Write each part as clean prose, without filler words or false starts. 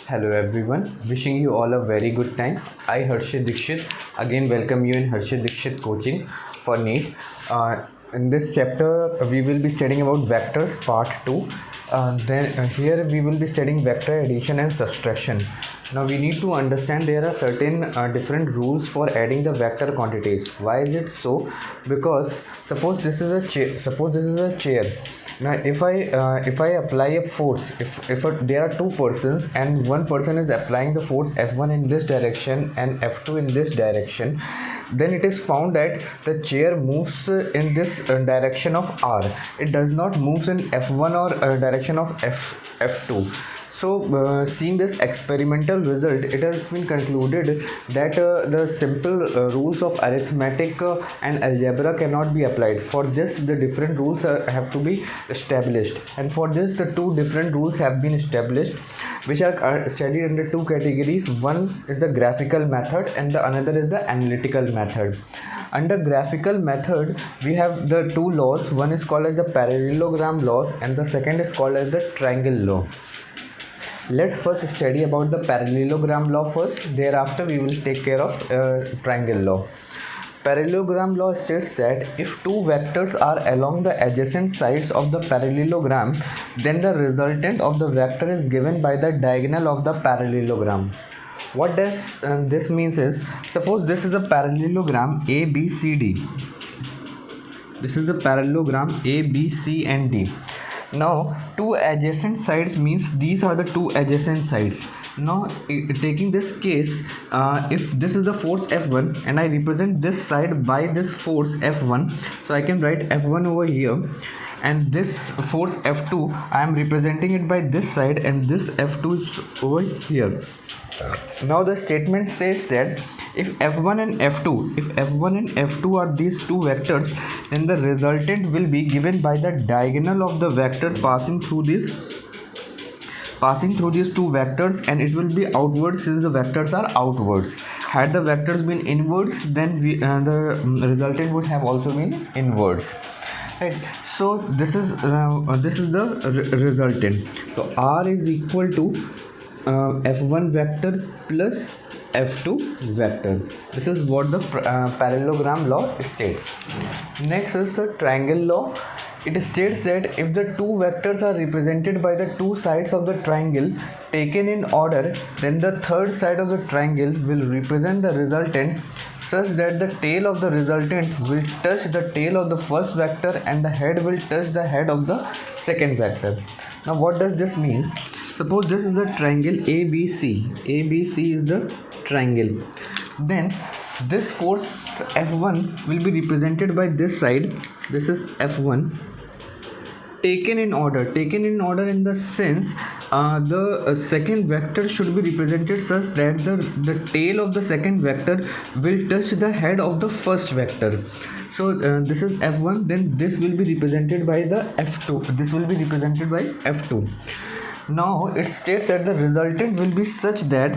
Hello everyone, wishing you all a very good time. I Harshit Dixit again welcome you in Harshit Dixit Coaching for NEET. In this chapter, we will be studying about vectors part 2. Here we will be studying vector addition and subtraction. Now we need to understand there are certain different rules for adding the vector quantities. Why is it so? Because suppose this is a chair. Now if I apply a force, there are two persons and one person is applying the force F1 in this direction and F2 in this direction, then it is found that the chair moves in this direction of R. It does not move in F1 or direction of F2. So seeing this experimental result, it has been concluded that the simple rules of arithmetic and algebra cannot be applied. For this, the different rules have to be established, and for this the two different rules have been established, which are studied under two categories. One is the graphical method and the another is the analytical method. Under graphical method, we have the two laws. One is called as the parallelogram laws and the second is called as the triangle law. Let's first study about the parallelogram law first. Thereafter we will take care of triangle law. Parallelogram law states that if two vectors are along the adjacent sides of the parallelogram, then the resultant of the vector is given by the diagonal of the parallelogram. What does this means is, suppose this is a parallelogram ABCD. This is a parallelogram A, B, C and D. Now two adjacent sides means these are the two adjacent sides. Now taking this case, if this is the force F1 and I represent this side by this force F1, so I can write F1 over here, and this force F2 I am representing it by this side and this F2 is over here. Now the statement says that if F1 and F2 are these two vectors, then the resultant will be given by the diagonal of the vector passing through these two vectors, and it will be outwards since the vectors are outwards. Had the vectors been inwards, then the resultant would have also been inwards. Right. So this is the resultant. So R is equal to F1 vector plus F2 vector. This is what the parallelogram law states. Next is the triangle law. It states that if the two vectors are represented by the two sides of the triangle taken in order, then the third side of the triangle will represent the resultant such that the tail of the resultant will touch the tail of the first vector and the head will touch the head of the second vector. Now what does this mean? Suppose this is the triangle ABC. ABC is the triangle. Then this force F1 will be represented by this side. This is F1. Taken in order in the sense the second vector should be represented such that the tail of the second vector will touch the head of the first vector. So this is F1, then this will be represented by the F2. This will be represented by F2. Now it states that the resultant will be such that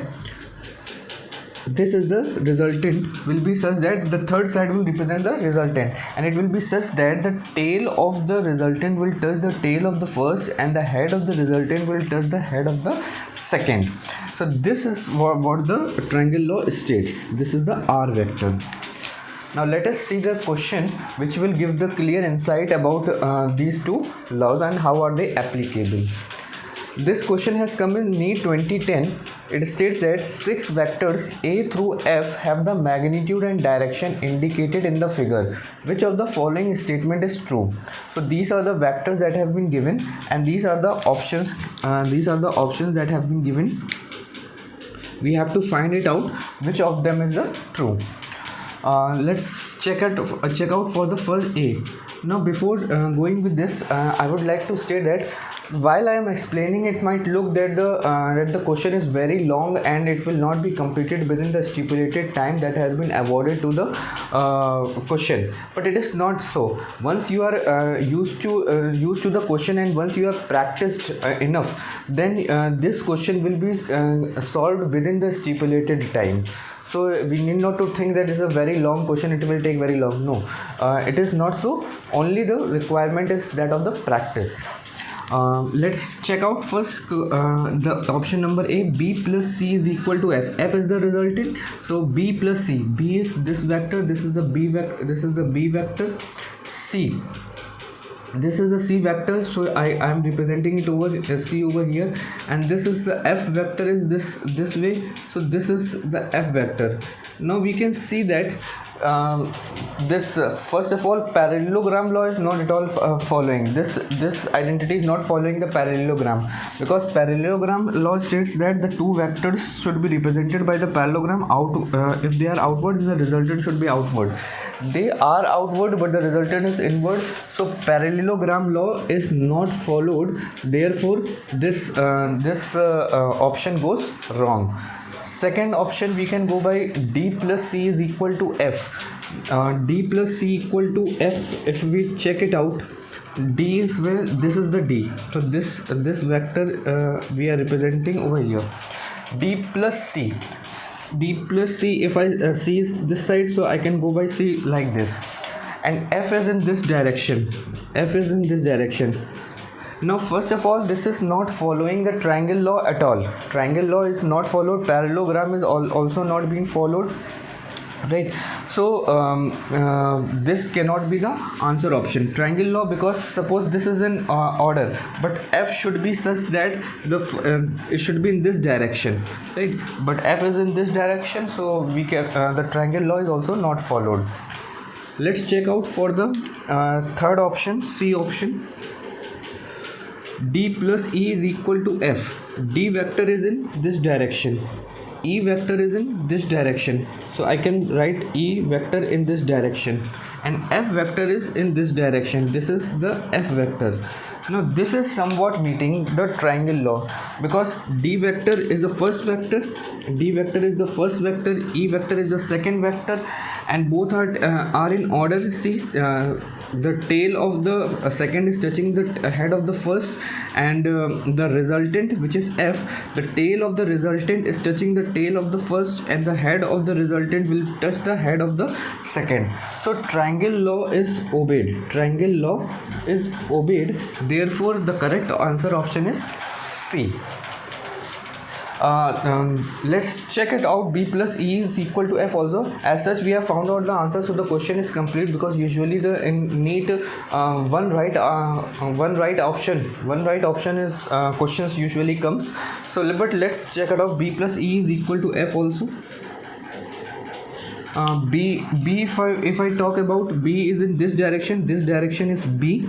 this is the resultant will be such that the third side will represent the resultant, and it will be such that the tail of the resultant will touch the tail of the first and the head of the resultant will touch the head of the second. So this is what the triangle law states. This is the R vector. Now let us see the question which will give the clear insight about these two laws and how are they applicable. This question has come in NEET 2010. It states that 6 vectors A through F have the magnitude and direction indicated in the figure. Which of the following statement is true? So these are the vectors that have been given, and these are the options. That have been given. We have to find it out which of them is the true. Let's check out for the first A. Now before going with this, I would like to state that while I am explaining, it might look that the question is very long and it will not be completed within the stipulated time that has been awarded to the question, but it is not so. Once you are used to the question and once you have practiced enough, then this question will be solved within the stipulated time. So we need not to think that it's a very long question, it will take very long. No, it is not so. Only the requirement is that of the practice. Let's check out first the option number A, B plus C is equal to F. F is the resultant, so B plus C. B is this vector, this is the B vector, this is the B vector. C, this is the C vector, so I am representing it over C over here, and this is the F vector is this way, so this is the F vector. Now we can see that this first of all, parallelogram law is not at all following this identity is not following the parallelogram, because parallelogram law states that the two vectors should be represented by the parallelogram out. If they are outward, then the resultant should be outward. They are outward, but the resultant is inward, so parallelogram law is not followed. Therefore this option goes wrong. Second option, we can go by D plus C is equal to F. D plus C equal to F, if we check it out, D is where, this is the D, so this vector we are representing over here. D plus C, if I C is this side, so I can go by C like this, and F is in this direction. Now first of all, this is not following the triangle law at all. Triangle law is not followed, parallelogram is also not being followed, right? So this cannot be the answer option, triangle law, because suppose this is in order, but F should be such that it should be in this direction, right? But F is in this direction, so we can the triangle law is also not followed. Let's check out for the third option, C option. D plus E is equal to F. D vector is in this direction, E vector is in this direction, so I can write E vector in this direction, and F vector is in this direction. This is the F vector. Now this is somewhat meeting the triangle law, because D vector is the first vector, E vector is the second vector, and both are in order. See, the tail of the second is touching the head of the first, and the resultant, which is F, the tail of the resultant is touching the tail of the first, and the head of the resultant will touch the head of the second. So triangle law is obeyed. Therefore the correct answer option is C. Let's check it out. B plus E is equal to F also. As such, we have found out the answer, so the question is complete, because usually in NEET one right option is questions usually comes. So but let's check it out. B plus E is equal to F also. B if I talk about, B is in this direction is B,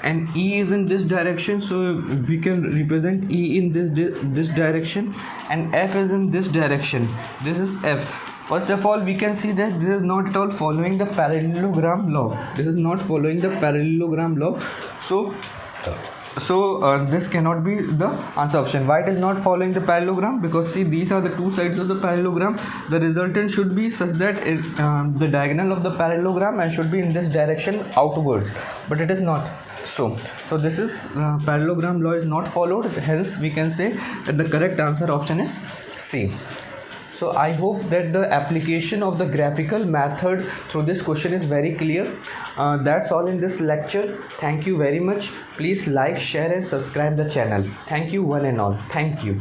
and E is in this direction, so we can represent E in this direction, and F is in this direction, this is F. First of all, we can see that this is not at all following the parallelogram law. So this cannot be the answer option. Why it is not following the parallelogram? Because see, these are the two sides of the parallelogram. The resultant should be such that the diagonal of the parallelogram and should be in this direction outwards, but it is not. So this is parallelogram law is not followed. Hence we can say that the correct answer option is C. So I hope that the application of the graphical method through this question is very clear. That's all in this lecture. Thank you very much. Please like, share and subscribe the channel. Thank you one and all. Thank you.